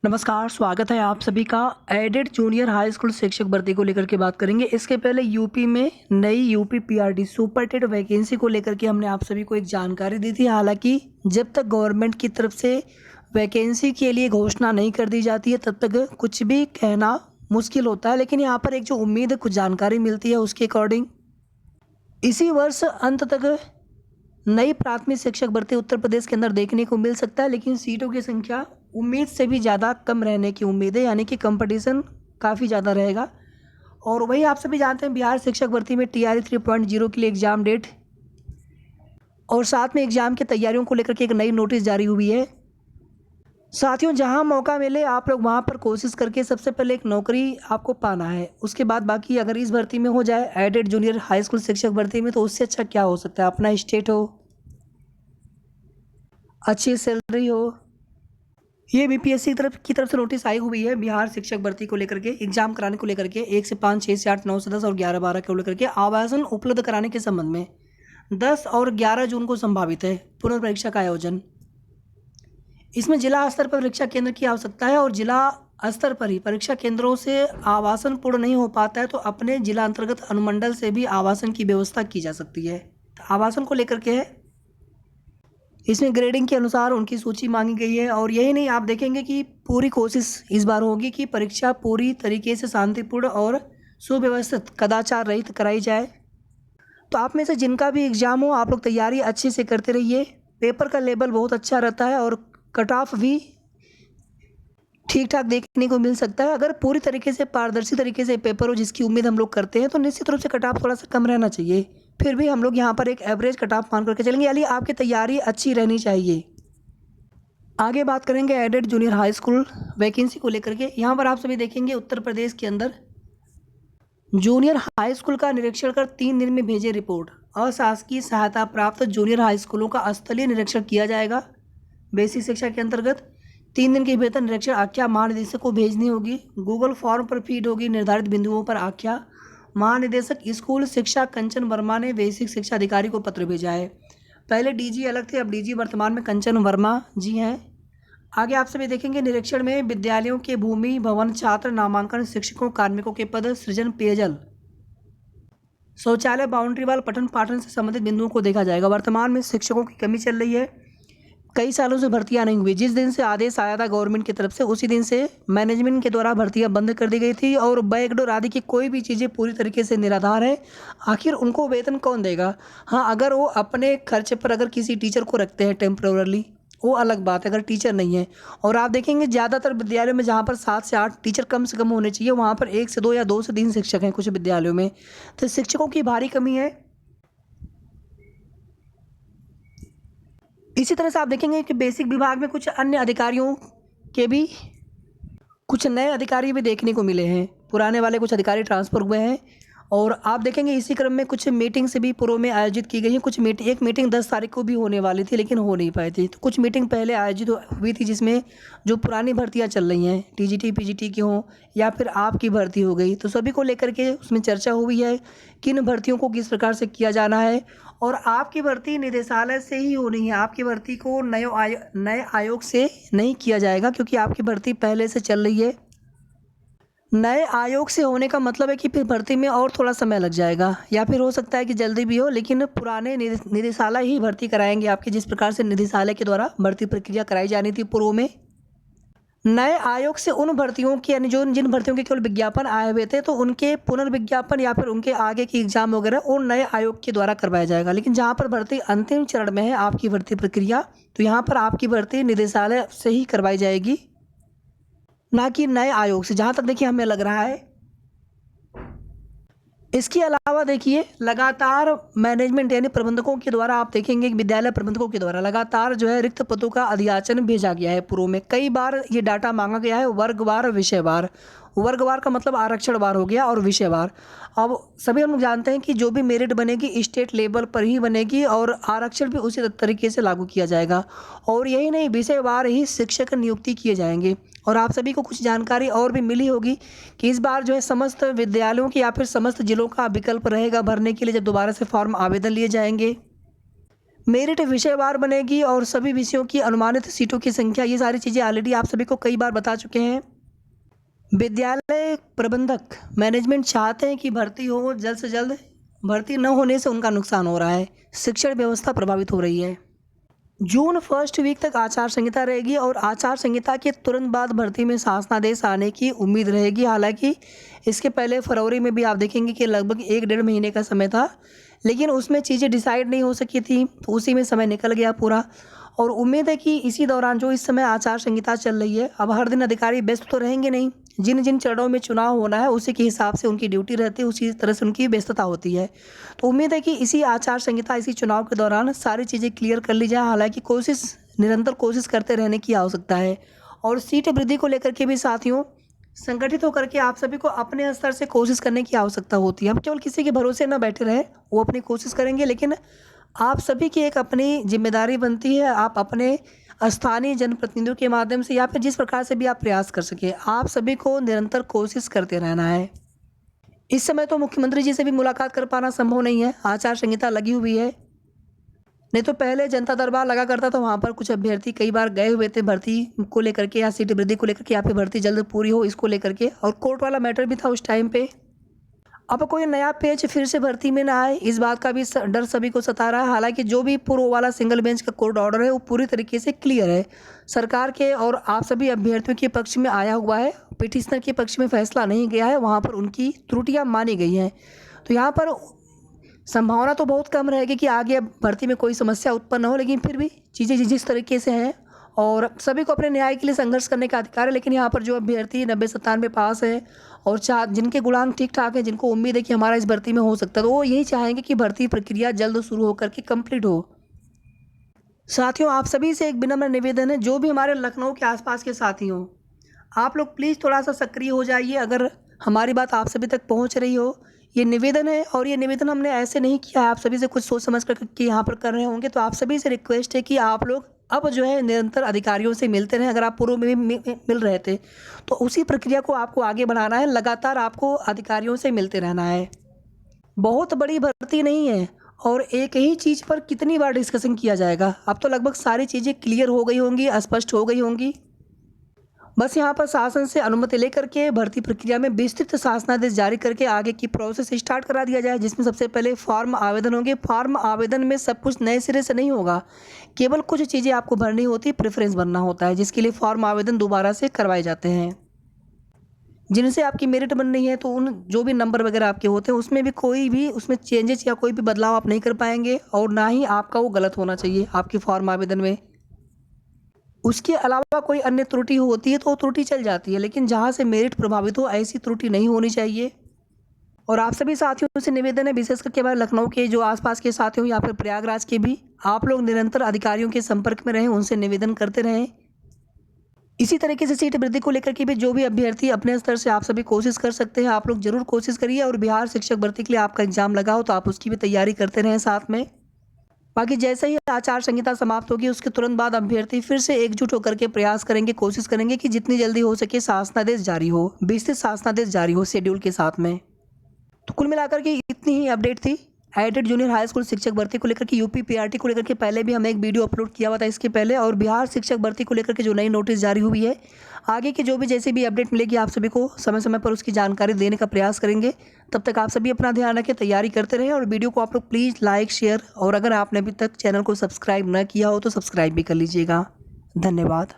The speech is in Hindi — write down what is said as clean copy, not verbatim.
नमस्कार, स्वागत है आप सभी का। एडेड जूनियर हाई स्कूल शिक्षक भर्ती को लेकर के बात करेंगे। इसके पहले यूपी में नई यूपी पीआरडी सुपरटेट वैकेंसी को लेकर के हमने आप सभी को एक जानकारी दी थी। हालांकि जब तक गवर्नमेंट की तरफ से वैकेंसी के लिए घोषणा नहीं कर दी जाती है तब तक कुछ भी कहना मुश्किल होता है। लेकिन यहाँ पर एक जो उम्मीद है, कुछ जानकारी मिलती है, उसके अकॉर्डिंग इसी वर्ष अंत तक नई प्राथमिक शिक्षक भर्ती उत्तर प्रदेश के अंदर देखने को मिल सकता है। लेकिन सीटों की संख्या उम्मीद से भी ज़्यादा कम रहने की उम्मीद है, यानी कि कंपटीशन काफ़ी ज़्यादा रहेगा। और वही आप सभी जानते हैं, बिहार शिक्षक भर्ती में TRE 3.0 के लिए एग्ज़ाम डेट और साथ में एग्ज़ाम की तैयारियों को लेकर के एक नई नोटिस जारी हुई है। साथियों, जहां मौका मिले आप लोग वहां पर कोशिश करके सबसे पहले एक नौकरी आपको पाना है। उसके बाद बाकी अगर इस भर्ती में हो जाए, एडेड जूनियर हाई स्कूल शिक्षक भर्ती में, तो उससे अच्छा क्या हो सकता है। अपना स्टेट हो, अच्छी सैलरी हो। ये बीपीएससी की तरफ से नोटिस आई हुई है बिहार शिक्षक भर्ती को लेकर के, एग्जाम कराने को लेकर के 1 से 5, 6 से 8, 9 से 10 और 11-12 को लेकर के आवासन उपलब्ध कराने के संबंध में 10 और 11 जून को संभावित है पुनर्परीक्षा का आयोजन। इसमें जिला स्तर पर परीक्षा केंद्र की आवश्यकता है और जिला स्तर पर ही परीक्षा केंद्रों से आवासन पूर्ण नहीं हो पाता है तो अपने जिला अंतर्गत अनुमंडल से भी आवासन की व्यवस्था की जा सकती है। तो आवासन को लेकर के है, इसमें ग्रेडिंग के अनुसार उनकी सूची मांगी गई है। और यही नहीं, आप देखेंगे कि पूरी कोशिश इस बार होगी कि परीक्षा पूरी तरीके से शांतिपूर्ण और सुव्यवस्थित, कदाचार रहित कराई जाए। तो आप में से जिनका भी एग्ज़ाम हो, आप लोग तैयारी अच्छे से करते रहिए। पेपर का लेवल बहुत अच्छा रहता है और कट ऑफ भी ठीक ठाक देखने को मिल सकता है। अगर पूरी तरीके से पारदर्शी तरीके से पेपर हो, जिसकी उम्मीद हम लोग करते हैं, तो निश्चित रूप से कट ऑफ थोड़ा सा कम रहना चाहिए। फिर भी हम लोग यहाँ पर एक एवरेज कट ऑफ मान करके चलेंगे, यानी आपकी तैयारी अच्छी रहनी चाहिए। आगे बात करेंगे aided junior high school vacancy को लेकर के। यहाँ पर आप सभी देखेंगे उत्तर प्रदेश के अंदर जूनियर हाई स्कूल का निरीक्षण कर 3 दिन में भेजे रिपोर्ट। अशासकीय सहायता प्राप्त जूनियर हाई स्कूलों का स्थलीय निरीक्षण किया जाएगा। बेसिक शिक्षा के अंतर्गत 3 दिन की बेहतर निरीक्षण आख्या महानिदेशक को भेजनी होगी। गूगल फॉर्म पर फीड होगी निर्धारित बिंदुओं पर आख्या। महानिदेशक स्कूल शिक्षा कंचन वर्मा ने बेसिक शिक्षा अधिकारी को पत्र भेजा है। पहले डीजी अलग थे, अब डीजी वर्तमान में कंचन वर्मा जी हैं। आगे आप सभी देखेंगे निरीक्षण में विद्यालयों के भूमि, भवन, छात्र नामांकन, शिक्षकों, कार्मिकों के पद सृजन, पेयजल, शौचालय, बाउंड्री वाल, पठन पाठन से संबंधित बिंदुओं को देखा जाएगा। वर्तमान में शिक्षकों की कमी चल रही है, कई सालों से भर्तियां नहीं हुई। जिस दिन से आदेश आया था गवर्नमेंट की तरफ से, उसी दिन से मैनेजमेंट के द्वारा भर्तियां बंद कर दी गई थी और बैकडोर आदि की कोई भी चीज़ें पूरी तरीके से निराधार है। आखिर उनको वेतन कौन देगा। हाँ, अगर वो अपने खर्च पर अगर किसी टीचर को रखते हैं टेम्प्रोरली, वो अलग बात है, अगर टीचर नहीं है। और आप देखेंगे ज़्यादातर विद्यालयों में जहाँ पर 7 से 8 टीचर कम से कम होने चाहिए, वहाँ पर 1 से 2 या 2 से 3 शिक्षक हैं कुछ विद्यालयों में। तो शिक्षकों की भारी कमी है। इसी तरह से आप देखेंगे कि बेसिक विभाग में कुछ अन्य अधिकारियों के भी कुछ नए अधिकारी भी देखने को मिले हैं। पुराने वाले कुछ अधिकारी ट्रांसफ़र हुए हैं। और आप देखेंगे इसी क्रम में कुछ मीटिंग से भी पूर्व में आयोजित की गई हैं। कुछ एक मीटिंग 10 तारीख को भी होने वाली थी लेकिन हो नहीं पाई थी। तो कुछ मीटिंग पहले आयोजित हुई थी जिसमें जो पुरानी भर्तियां चल रही हैं, टीजीटी पीजीटी की हों या फिर आपकी भर्ती हो गई, तो सभी को लेकर के उसमें चर्चा हुई है किन भर्तियों को किस प्रकार से किया जाना है। और आपकी भर्ती निदेशालय से ही होनी है। आपकी भर्ती को नए आयोग से नहीं किया जाएगा, क्योंकि आपकी भर्ती पहले से चल रही है। नए आयोग से होने का मतलब है कि फिर भर्ती में और थोड़ा समय लग जाएगा, या फिर हो सकता है कि जल्दी भी हो, लेकिन पुराने निदेशालय ही भर्ती कराएंगे आपके, जिस प्रकार से निदेशालय के द्वारा भर्ती प्रक्रिया कराई जानी थी पूर्व में। नए आयोग से उन भर्तियों की, यानी जो जिन भर्तियों के केवल विज्ञापन आए हुए थे, तो उनके पुनर्विज्ञापन या फिर उनके आगे की एग्जाम वगैरह वो नए आयोग के द्वारा करवाया जाएगा। लेकिन जहाँ पर भर्ती अंतिम चरण में है आपकी भर्ती प्रक्रिया, तो यहाँ पर आपकी भर्ती निदेशालय से ही करवाई जाएगी, ना कि नए आयोग से, जहाँ तक देखिए हमें लग रहा है। इसके अलावा देखिए लगातार मैनेजमेंट यानी प्रबंधकों के द्वारा, आप देखेंगे कि विद्यालय प्रबंधकों के द्वारा लगातार जो है रिक्त पदों का अधियाचन भेजा गया है। पूर्व में कई बार ये डाटा मांगा गया है, वर्गवार, विषयवार। वर्गवार का मतलब आरक्षणवार हो गया और विषयवार। अब सभी हम लोग जानते हैं कि जो भी मेरिट बनेगी स्टेट लेवल पर ही बनेगी और आरक्षण भी उसी तरीके से लागू किया जाएगा। और यही नहीं, विषयवार ही शिक्षक नियुक्ति किए जाएंगे। और आप सभी को कुछ जानकारी और भी मिली होगी कि इस बार जो है समस्त विद्यालयों की या फिर समस्त जिलों का विकल्प रहेगा भरने के लिए, जब दोबारा से फॉर्म आवेदन लिए जाएंगे। मेरिट विषयवार बनेगी और सभी विषयों की अनुमानित सीटों की संख्या, ये सारी चीज़ें ऑलरेडी आप सभी को कई बार बता चुके हैं। विद्यालय प्रबंधक मैनेजमेंट चाहते हैं कि भर्ती हो जल्द से जल्द। भर्ती न होने से उनका नुकसान हो रहा है, शिक्षण व्यवस्था प्रभावित हो रही है। जून फर्स्ट वीक तक आचार संहिता रहेगी और आचार संहिता के तुरंत बाद भर्ती में शासनादेश आने की उम्मीद रहेगी। हालांकि इसके पहले फरवरी में भी आप देखेंगे कि लगभग 1-1.5 महीने का समय था, लेकिन उसमें चीज़ें डिसाइड नहीं हो सकी थी, तो उसी में समय निकल गया पूरा। और उम्मीद है कि इसी दौरान जो इस समय आचार संहिता चल रही है, अब हर दिन अधिकारी व्यस्त तो रहेंगे नहीं, जिन जिन चरणों में चुनाव होना है उसी के हिसाब से उनकी ड्यूटी रहती है, उसी तरह से उनकी व्यस्तता होती है। तो उम्मीद है कि इसी आचार संहिता, इसी चुनाव के दौरान सारी चीज़ें क्लियर कर ली जाए। हालांकि निरंतर कोशिश करते रहने की आवश्यकता है। और सीट वृद्धि को लेकर के भी साथियों, संगठित होकर के आप सभी को अपने स्तर से कोशिश करने की आवश्यकता होती है। हम केवल किसी के भरोसे न बैठे रहें, वो अपनी कोशिश करेंगे, लेकिन आप सभी की एक अपनी जिम्मेदारी बनती है। आप अपने स्थानीय जनप्रतिनिधियों के माध्यम से या फिर जिस प्रकार से भी आप प्रयास कर सके, आप सभी को निरंतर कोशिश करते रहना है। इस समय तो मुख्यमंत्री जी से भी मुलाकात कर पाना संभव नहीं है, आचार संहिता लगी हुई है। नहीं तो पहले जनता दरबार लगा करता था, वहाँ पर कुछ अभ्यर्थी कई बार गए हुए थे भर्ती को लेकर के या सीट वृद्धि को लेकर के, यहाँ पे भर्ती जल्द पूरी हो इसको लेकर के, और कोर्ट वाला मैटर भी था उस टाइम पे। अब कोई नया पेज फिर से भर्ती में ना आए, इस बात का भी डर सभी को सता रहा है। हालांकि जो भी पूर्व वाला सिंगल बेंच का कोर्ट ऑर्डर है वो पूरी तरीके से क्लियर है, सरकार के और आप सभी अभ्यर्थियों के पक्ष में आया हुआ है। पिटिशनर के पक्ष में फैसला नहीं गया है, वहाँ पर उनकी त्रुटियाँ मानी गई हैं। तो यहाँ पर संभावना तो बहुत कम रहेगी कि आगे अब भर्ती में कोई समस्या उत्पन्न हो, लेकिन फिर भी चीज़ें जिस तरीके से हैं और सभी को अपने न्याय के लिए संघर्ष करने का अधिकार है। लेकिन यहाँ पर जो अभ्यर्थी 90-97 पास है और जिनके गुणांक ठीक ठाक है, जिनको उम्मीद है कि हमारा इस भर्ती में हो सकता है, तो वो यही चाहेंगे कि भर्ती प्रक्रिया जल्द शुरू होकर के कंप्लीट हो। साथियों, आप सभी से एक विनम्र निवेदन है, जो भी हमारे लखनऊ के आसपास के साथी हों, आप लोग प्लीज़ थोड़ा सा सक्रिय हो जाइए। अगर हमारी बात आप सभी तक पहुँच रही हो, ये निवेदन है, और ये निवेदन हमने ऐसे नहीं किया है, आप सभी से कुछ सोच समझ कर के यहाँ पर कर रहे होंगे। तो आप सभी से रिक्वेस्ट है कि आप लोग अब जो है निरंतर अधिकारियों से मिलते रहें। अगर आप पूर्व में भी मिल रहे थे तो उसी प्रक्रिया को आपको आगे बढ़ाना है, लगातार आपको अधिकारियों से मिलते रहना है। बहुत बड़ी भर्ती नहीं है और एक ही चीज़ पर कितनी बार डिस्कशन किया जाएगा। अब तो लगभग सारी चीज़ें क्लियर हो गई होंगी, स्पष्ट हो गई होंगी। बस यहाँ पर शासन से अनुमति लेकर के भर्ती प्रक्रिया में विस्तृत शासनादेश जारी करके आगे की प्रोसेस स्टार्ट करा दिया जाए, जिसमें सबसे पहले फॉर्म आवेदन होंगे। फॉर्म आवेदन में सब कुछ नए सिरे से नहीं होगा, केवल कुछ चीज़ें आपको भरनी होती है, प्रेफरेंस भरना होता है, जिसके लिए फॉर्म आवेदन दोबारा से करवाए जाते हैं। जिनसे आपकी मेरिट बन रही है, तो उन जो भी नंबर वगैरह आपके होते हैं उसमें भी कोई भी उसमें चेंजेस या कोई भी बदलाव आप नहीं कर पाएंगे, और ना ही आपका वो गलत होना चाहिए आपके फॉर्म आवेदन में। उसके अलावा कोई अन्य त्रुटि होती है तो वो त्रुटि चल जाती है, लेकिन जहाँ से मेरिट प्रभावित हो ऐसी त्रुटि नहीं होनी चाहिए। और आप सभी साथियों से निवेदन है, विशेष करके हमारे लखनऊ के जो आसपास के साथी हो या फिर प्रयागराज के भी, आप लोग निरंतर अधिकारियों के संपर्क में रहें, उनसे निवेदन करते रहें। इसी तरीके से सीट वृद्धि को लेकर के भी जो भी अभ्यर्थी अपने स्तर से आप सभी कोशिश कर सकते हैं, आप लोग जरूर कोशिश करिए। और बिहार शिक्षक भर्ती के लिए आपका एग्जाम लगा हो तो आप उसकी भी तैयारी करते रहें साथ में। बाकी जैसे ही आचार संहिता समाप्त होगी उसके तुरंत बाद अभ्यर्थी फिर से एकजुट होकर के प्रयास करेंगे, कोशिश करेंगे कि जितनी जल्दी हो सके शासनादेश जारी हो, विस्तृत शासनादेश जारी हो शेड्यूल के साथ में। तो कुल मिलाकर के इतनी ही अपडेट थी एडेड जूनियर हाई स्कूल शिक्षक भर्ती को लेकर के, यूपी पीआरटी को लेकर के। पहले भी हमने एक वीडियो अपलोड किया हुआ था इसके पहले, और बिहार शिक्षक भर्ती को लेकर के जो नई नोटिस जारी हुई है, आगे की जो भी जैसे भी अपडेट मिलेगी आप सभी को समय समय पर उसकी जानकारी देने का प्रयास करेंगे। तब तक आप सभी अपना ध्यान रखें, तैयारी करते रहें, और वीडियो को आप लोग प्लीज़ लाइक शेयर, और अगर आपने अभी तक चैनल को सब्सक्राइब न किया हो तो सब्सक्राइब भी कर लीजिएगा। धन्यवाद।